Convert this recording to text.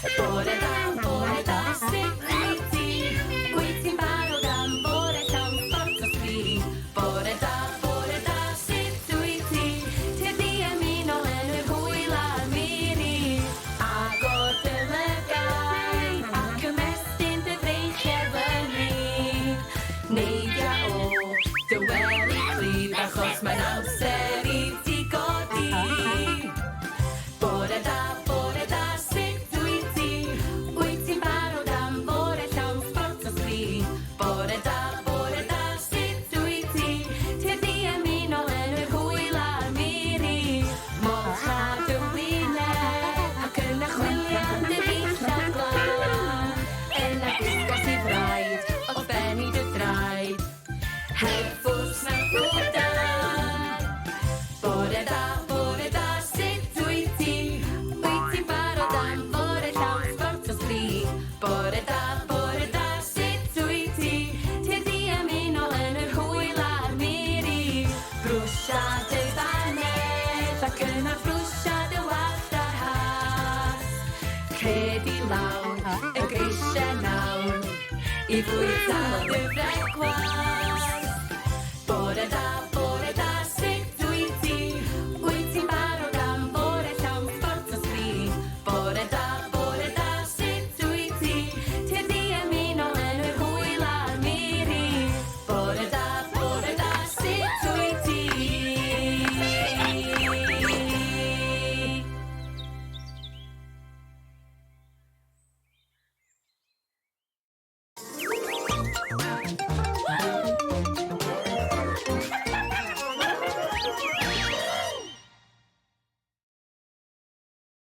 Bore da, sut wyt ti? Wyt ti'n barod am bore llawn sport o sgri? Bore da, sut wyt ti? Tydi ymuno yn yr hwyl a'r miri. Agor dy lygau ac ymestyn dy freichiau fyny. Neidia o dy wely cryf achos mae'n amser i ti godi. Bore da, sut wyt ti? Wyt ti'n barod am bore llawn sport o sgri? Bore da, sut wyt ti? Tydi ymuno yn yr hwyl a'r miri. Molcha dy wyneb ac yna chwiliad dy ddillad glân. Yna gwisgo sydd braidd o benni dy draed. Heb fws mewn ffwdan. Bore da, sut wyt ti? Wyt ti'n barod am bore llawn sport o sgri? Bore da, sut wyt ti? Tydi ymuno yn yr hwyl a'r miri. Brwsia dy fanedd ac yna ffrwsia dy wallt a'r has. Credi lawn y grisiau nawn i fwyta dy frecwas. Bore da,